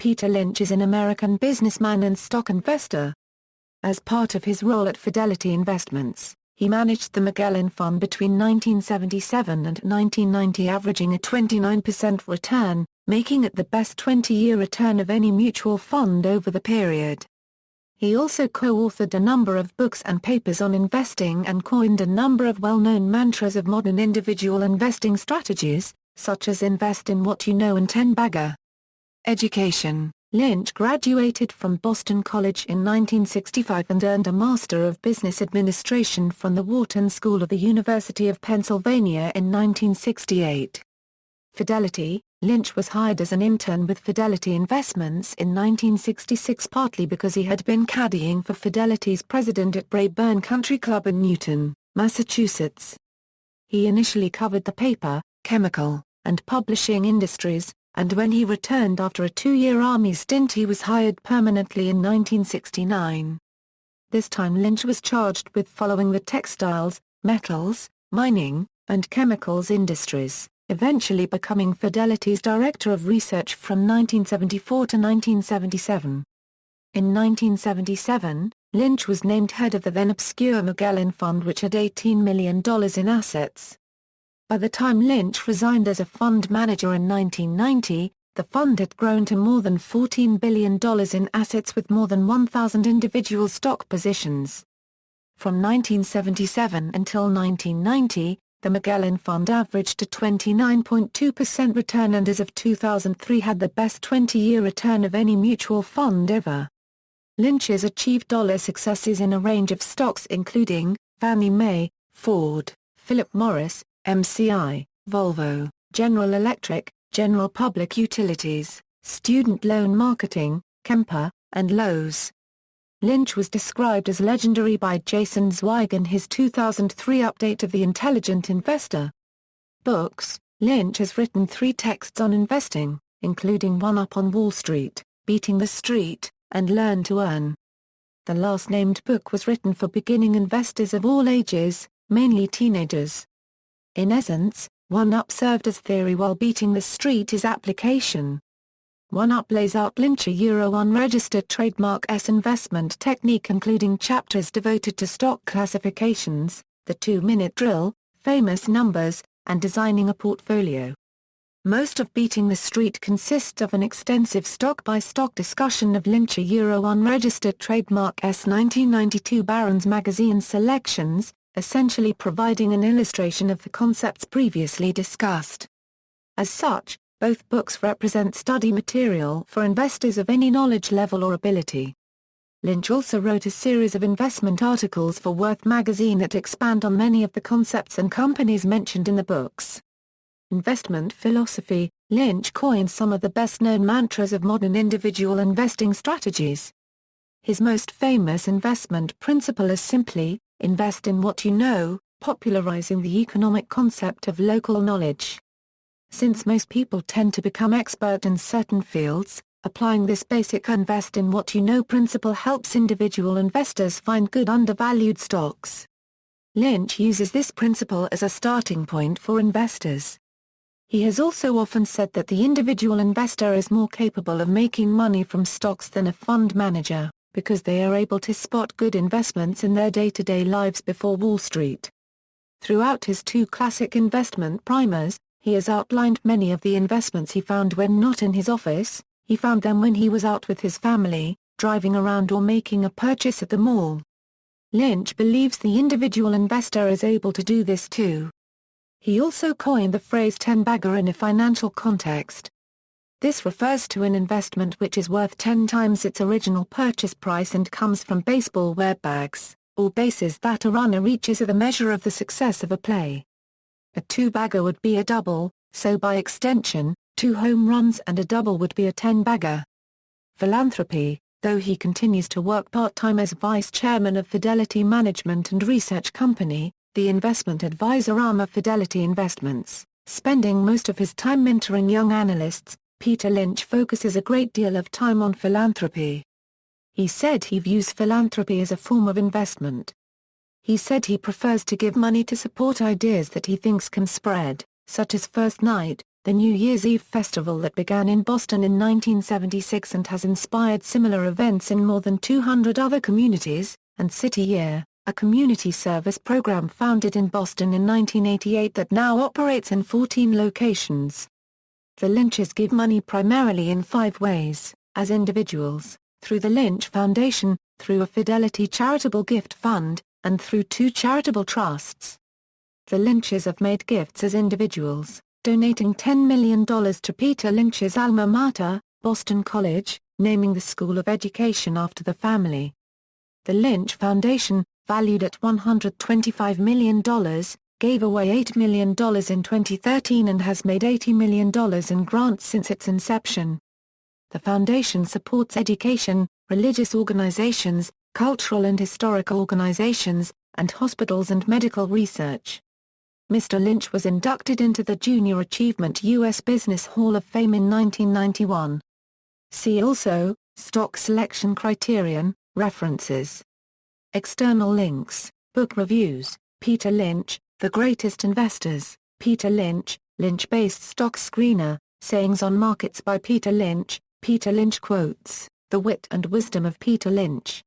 Peter Lynch is an American businessman and stock investor. As part of his role at Fidelity Investments, he managed the Magellan Fund between 1977 and 1990, averaging a 29% return, making it the best 20-year return of any mutual fund over the period. He also co-authored a number of books and papers on investing and coined a number of well-known mantras of modern individual investing strategies, such as invest in what you know and 10-bagger. Education. Lynch graduated from Boston College in 1965 and earned a Master of Business Administration from the Wharton School of the University of Pennsylvania in 1968. Fidelity. Lynch was hired as an intern with Fidelity Investments in 1966, partly because he had been caddying for Fidelity's president at Brayburn Country Club in Newton, Massachusetts. He initially covered the paper, chemical, and publishing industries, and when he returned after a 2-year Army stint he was hired permanently in 1969. This time Lynch was charged with following the textiles, metals, mining, and chemicals industries, eventually becoming Fidelity's Director of Research from 1974 to 1977. In 1977, Lynch was named head of the then-obscure Magellan Fund, which had $18 million in assets. By the time Lynch resigned as a fund manager in 1990, the fund had grown to more than $14 billion in assets with more than 1,000 individual stock positions. From 1977 until 1990, the Magellan Fund averaged a 29.2% return and as of 2003 had the best 20-year return of any mutual fund ever. Lynch's achieved dollar successes in a range of stocks including Fannie Mae, Ford, Philip Morris, MCI, Volvo, General Electric, General Public Utilities, Student Loan Marketing, Kemper, and Lowe's. Lynch was described as legendary by Jason Zweig in his 2003 update of The Intelligent Investor. Books. Lynch has written 3 texts on investing, including one up on Wall Street, Beating the Street, and Learn to Earn. The last-named book was written for beginning investors of all ages, mainly teenagers. In essence, One Up served as theory while Beating the Street is application. One Up lays out Lynch unregistered trademark investment technique, including chapters devoted to stock classifications, the 2-minute drill, famous numbers, and designing a portfolio. Most of Beating the Street consists of an extensive stock-by-stock discussion of Lynch unregistered trademark 1992 Barron's magazine selections, essentially providing an illustration of the concepts previously discussed. As such, both books represent study material for investors of any knowledge level or ability. Lynch also wrote a series of investment articles for Worth magazine that expand on many of the concepts and companies mentioned in the books. Investment philosophy. Lynch coined some of the best-known mantras of modern individual investing strategies. His most famous investment principle is simply, invest in what you know, popularizing the economic concept of local knowledge. Since most people tend to become expert in certain fields, applying this basic invest in what you know principle helps individual investors find good undervalued stocks. Lynch uses this principle as a starting point for investors. He has also often said that the individual investor is more capable of making money from stocks than a fund manager, because they are able to spot good investments in their day-to-day lives before Wall Street. Throughout his 2 classic investment primers, he has outlined many of the investments he found when not in his office. He found them when he was out with his family, driving around or making a purchase at the mall. Lynch believes the individual investor is able to do this too. He also coined the phrase 10-bagger in a financial context. This refers to an investment which is worth 10 times its original purchase price and comes from baseball wear bags, or bases that a runner reaches are the measure of the success of a play. A 2-bagger would be a double, so by extension, 2 home runs and a double would be a 10-bagger. Philanthropy. Though he continues to work part-time as vice chairman of Fidelity Management and Research Company, the investment advisor arm of Fidelity Investments, spending most of his time mentoring young analysts, Peter Lynch focuses a great deal of time on philanthropy. He said he views philanthropy as a form of investment. He said he prefers to give money to support ideas that he thinks can spread, such as First Night, the New Year's Eve festival that began in Boston in 1976 and has inspired similar events in more than 200 other communities, and City Year, a community service program founded in Boston in 1988 that now operates in 14 locations. The Lynches give money primarily in 5 ways: as individuals, through the Lynch Foundation, through a Fidelity charitable gift fund, and through 2 charitable trusts. The Lynches have made gifts as individuals, donating $10 million to Peter Lynch's alma mater, Boston College, naming the School of Education after the family. The Lynch Foundation, valued at $125 million, gave away $8 million in 2013 and has made $80 million in grants since its inception. The foundation supports education, religious organizations, cultural and historical organizations, and hospitals and medical research. Mr. Lynch was inducted into the Junior Achievement U.S. Business Hall of Fame in 1991. See also, Stock Selection Criterion, References. External links, Book reviews, Peter Lynch, The Greatest Investors, Peter Lynch, Lynch-based stock screener, Sayings on Markets by Peter Lynch quotes, The Wit and Wisdom of Peter Lynch.